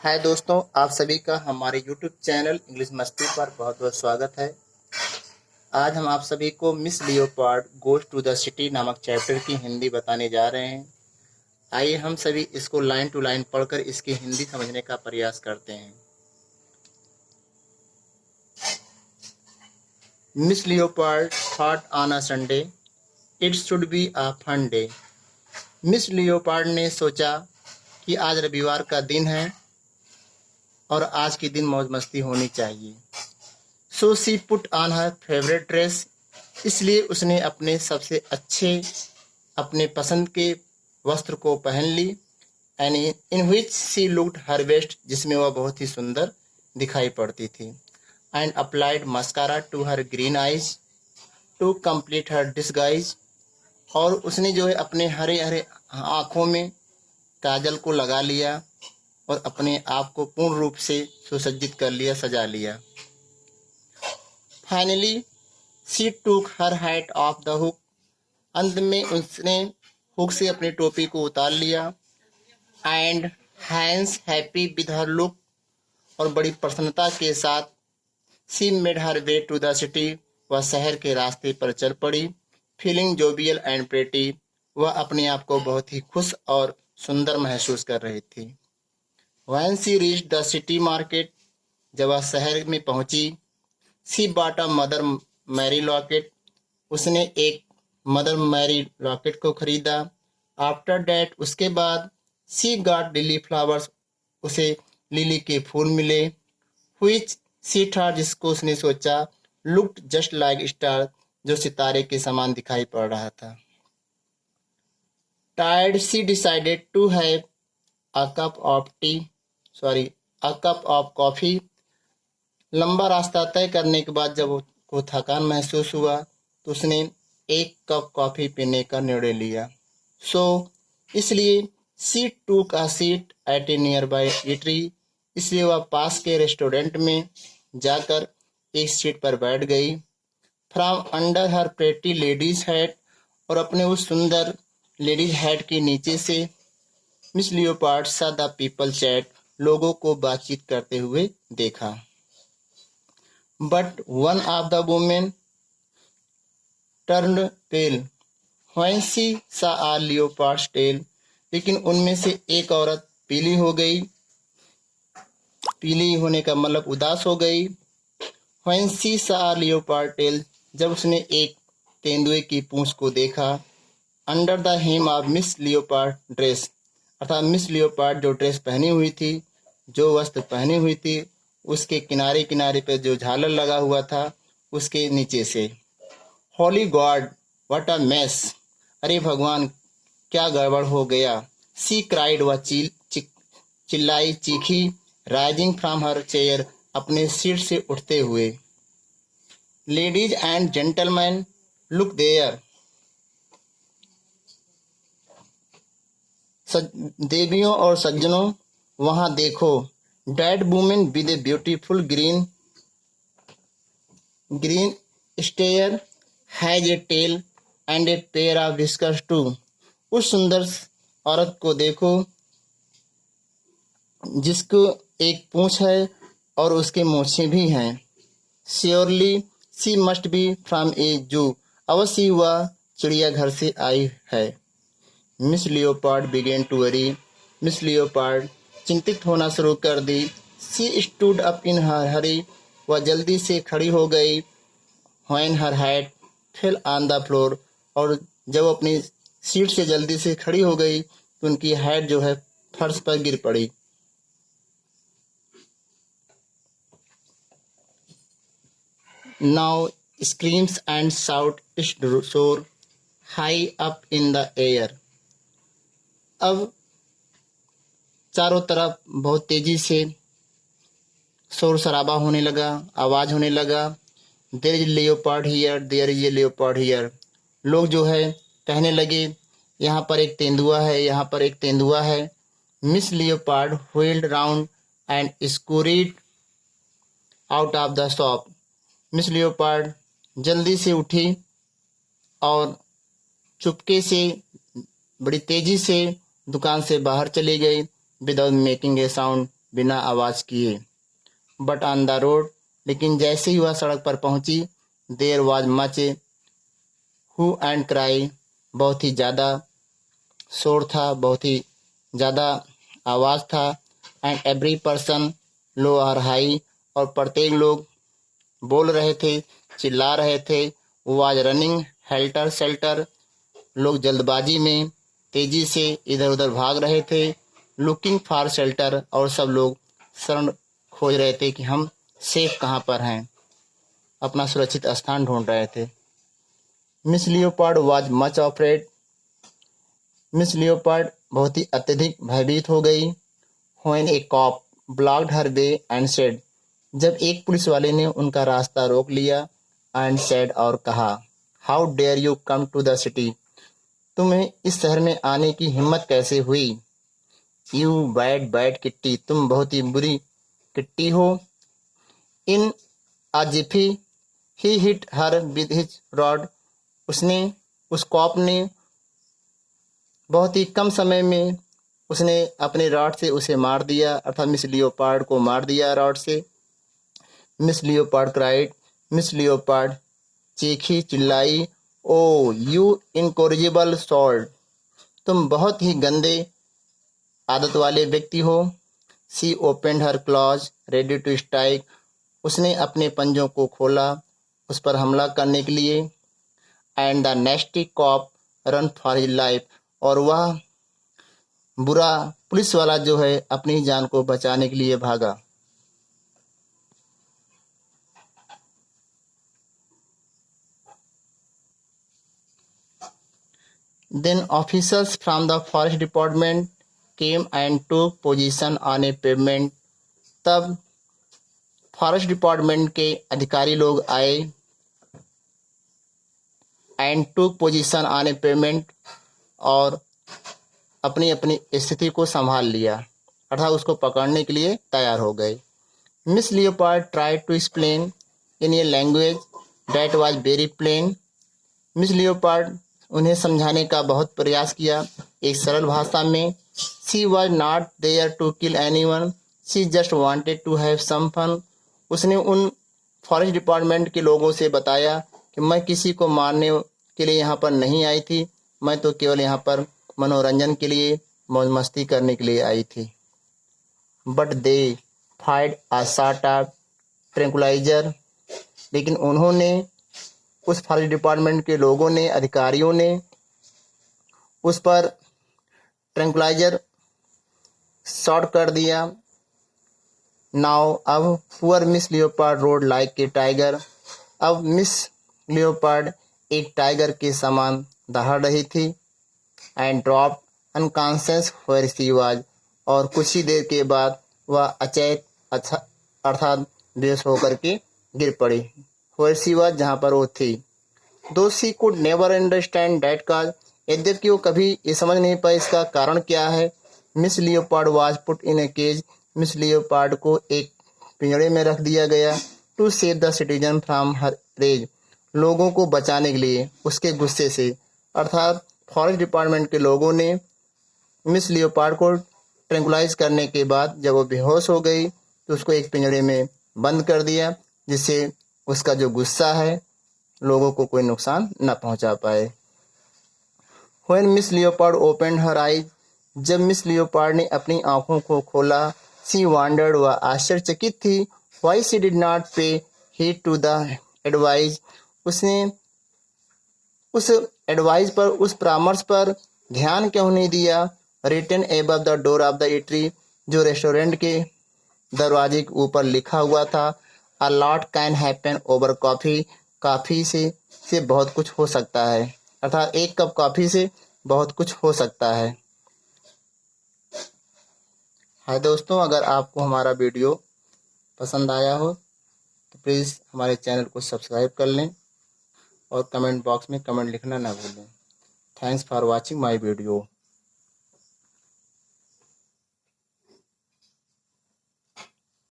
हाय दोस्तों, आप सभी का हमारे YouTube चैनल इंग्लिश मस्ती पर बहुत बहुत स्वागत है। आज हम आप सभी को miss leopard goes to the city नामक चैप्टर की हिंदी बताने जा रहे हैं। आइए हम सभी इसको लाइन टू लाइन पढ़कर इसकी हिंदी समझने का प्रयास करते हैं। Miss leopard thought on a Sunday it should be a fun day. Miss leopard ने सोचा कि आज रविवार का दिन है और आज के दिन मौज मस्ती होनी चाहिए। So she put on her favourite dress, इसलिए उसने अपने सबसे अच्छे अपने पसंद के वस्त्र को पहन ली। And in which she looked her best, जिसमें वह बहुत ही सुंदर दिखाई पड़ती थी। And applied mascara to her green eyes to complete her disguise, और उसने जो है अपने हरे हरे आँखों में काजल को लगा लिया और अपने आप को पूर्ण रूप से सुसज्जित कर लिया, सजा लिया। फाइनली शी टूक हर हैट ऑफ द हुक, अंत में उसने हुक से अपनी टोपी को उतार लिया। And hence happy with her look, और बड़ी प्रसन्नता के साथ she made her way to the city, वह शहर के रास्ते पर चल पड़ी। फीलिंग जोवियल एंड प्रेटी, वह अपने आप को बहुत ही खुश और सुंदर महसूस कर रही थी। When she reached the city market, जब वह शहर में पहुंची, she bought a mother Mary locket, उसने एक मदर मैरी लॉकेट को खरीदा। आफ्टर डैट, उसके बाद शी गॉट लिली फ्लावर्स, उसे लिली के फूल मिले। व्हिच शी थॉट, जिसको उसने सोचा, लुक्ड जस्ट लाइक स्टार, जो सितारे के समान दिखाई पड़ रहा था। Tired she decided to have a cup of tea a cup of coffee, लंबा रास्ता तय करने के बाद जब उसको थकान महसूस हुआ तो उसने एक कप कॉफी पीने का निर्णय लिया। इसलिए she took a seat at a nearby eatery, इसलिए वह पास के रेस्टोरेंट में जाकर एक सीट पर बैठ गई। From under her pretty ladies hat, और अपने उस सुंदर लेडीज हैट के नीचे से मिस लियोपार्ड सा द पीपल चैट, लोगों को बातचीत करते हुए देखा। But one of the women turned pale when she saw a leopard's tail, लेकिन उनमें से एक औरत पीली हो गई। पीली होने का मतलब उदास हो गई। When she saw a leopard's tail, जब उसने एक तेंदुए की पूंछ को देखा। Under the hem of Miss Leopard dress, अर्थात मिस लियोपार्ड जो ड्रेस पहनी हुई थी, जो वस्त्र पहनी हुई थी, उसके किनारे किनारे पे जो झालर लगा हुआ था, उसके नीचे से। Holi God what a mess, अरे भगवान क्या गड़बड़ हो गया। सी क्राइड, वह चिल्लाई चीखी। राइजिंग फ्रॉम हर चेयर, अपने सीट से उठते हुए। Ladies and gentleman look there, देवियों और सज्जनों वहां देखो। That women with a beautiful green stare has a tail and a pair of whiskers too, उस सुंदर औरत को देखो जिसको एक पूंछ है और उसके मूछें भी हैं। Surely she must be from a zoo, अवश्य वह चिड़ियाघर से आई है। Miss Leopard began to worry, Miss Leopard चिंतित होना शुरू कर दी। सी स्टूड अप इन हर हरी, वह जल्दी से खड़ी हो गई। When her hat fell on the floor, और जब अपनी सीट से जल्दी से खड़ी हो गई तो उनकी हैट जो है फर्श पर गिर पड़ी। नाउ स्क्रीम्स एंड शाउट सोर high up in the air, अब चारों तरफ बहुत तेजी से शोर शराबा होने लगा, आवाज होने लगा। There is leopard here, there is a leopard here, लोग जो है कहने लगे यहाँ पर एक तेंदुआ है, यहाँ पर एक तेंदुआ है। Miss Leopard wheeled round and scurried out of the shop, Miss Leopard जल्दी से उठी और चुपके से बड़ी तेजी से दुकान से बाहर चली गई। विदाउट मेकिंग ए साउंड, बिना आवाज़ किए। बट ऑन द रोड, लेकिन जैसे ही वह सड़क पर पहुंची, there was much hue and cry, बहुत ही ज़्यादा शोर था, बहुत ही ज़्यादा आवाज़ था। एंड एवरी पर्सन लो और हाई, और प्रत्येक लोग बोल रहे थे, चिल्ला रहे थे। वाज रनिंग हेल्टर सेल्टर, लोग जल्दबाजी में तेजी से इधर उधर भाग रहे थे। लुकिंग फॉर शेल्टर, और सब लोग शरण खोज रहे थे कि हम सेफ कहाँ पर हैं, अपना सुरक्षित स्थान ढूंढ रहे थे। Miss leopard was much afraid, Miss Leopard बहुत ही अत्यधिक भयभीत हो गई। When a cop blocked her way and said, जब एक पुलिस वाले ने उनका रास्ता रोक लिया। एंड सेड, और कहा, how dare you come to the city, तुम्हें इस शहर में आने की हिम्मत कैसे हुई। यू बैड बैड किट्टी, तुम बहुत ही बुरी किट्टी हो। In a jiffy he hit her with his rod, उसने उस कॉप ने बहुत ही कम समय में उसने अपने रॉड से उसे मार दिया, अर्थात मिस लियोपार्ड को मार दिया रॉड से। Miss Leopard cried, Miss Leopard चीखी चिल्लाई, ओ यू इनकोरिजिबल सॉल्ट, तुम बहुत ही गंदे आदत वाले व्यक्ति हो। She opened her claws ready to strike, उसने अपने पंजों को खोला उस पर हमला करने के लिए। And the nasty cop run for his life, और वह बुरा पुलिस वाला जो है अपनी जान को बचाने के लिए भागा। Then officers from the forest department came and took position on a pavement, तब फॉरेस्ट डिपार्टमेंट के अधिकारी लोग आए। And took position on a pavement, और अपनी अपनी स्थिति को संभाल लिया, अर्थात उसको पकड़ने के लिए तैयार हो गए। Miss leopard try to explain in a language that was very plain, miss leopard उन्हें समझाने का बहुत प्रयास किया एक सरल भाषा में। She was not there to kill anyone, she just wanted to have some fun, उसने उन फॉरेस्ट डिपार्टमेंट के लोगों से बताया कि मैं किसी को मारने के लिए यहाँ पर नहीं आई थी, मैं तो केवल यहाँ पर मनोरंजन के लिए मौज मस्ती करने के लिए आई थी। But they fired a sort of tranquilliser, लेकिन उन्होंने उस फॉरेस्ट डिपार्टमेंट के लोगों ने, अधिकारियों ने उस पर ट्रैंकुलाइजर शॉट कर दिया। नाउ अब poor miss leopard roared like a tiger, अब मिस लियोपार्ड एक टाइगर के समान दहाड़ रही थी। And drop unconscious where she was, और कुछ ही देर के बाद वह अचेत अर्थात बेहोश होकर के गिर पड़ी। वेयर शी वाज, जहाँ पर वो थी। दो she could never understand that cause, यद्यपि वो कभी ये समझ नहीं पाई इसका कारण क्या है। Miss leopard was put in a cage, miss leopard को एक पिंजड़े में रख दिया गया। To save the citizen from her rage, लोगों को बचाने के लिए उसके गुस्से से, अर्थात फॉरेस्ट डिपार्टमेंट के लोगों ने मिस लियोपार्ड को ट्रैंकुलाइज करने के बाद जब वो बेहोश हो गई तो उसको एक पिंजड़े में बंद कर दिया, जिससे उसका जो गुस्सा है लोगों को कोई नुकसान न पहुंचा पाए। When miss leopard open her eyes, जब मिस लियोपार्ड ने अपनी आंखों को खोला। सी वॉन्डर्ड, वह आश्चर्यचकित थी। वाई शी डिड नॉट पे हीड टू द एडवाइज, उसने उस एडवाइस पर, उस परामर्श पर ध्यान क्यों नहीं दिया। Written above the door of the eatery, जो रेस्टोरेंट के दरवाजे के ऊपर लिखा हुआ था। A lot can happen over coffee, coffee से बहुत कुछ हो सकता है, अर्थात एक कप कॉफी से बहुत कुछ हो सकता है। हाय दोस्तों, अगर आपको हमारा वीडियो पसंद आया हो तो प्लीज़ हमारे चैनल को सब्सक्राइब कर लें और कमेंट बॉक्स में कमेंट लिखना ना भूलें। Thanks for watching my video.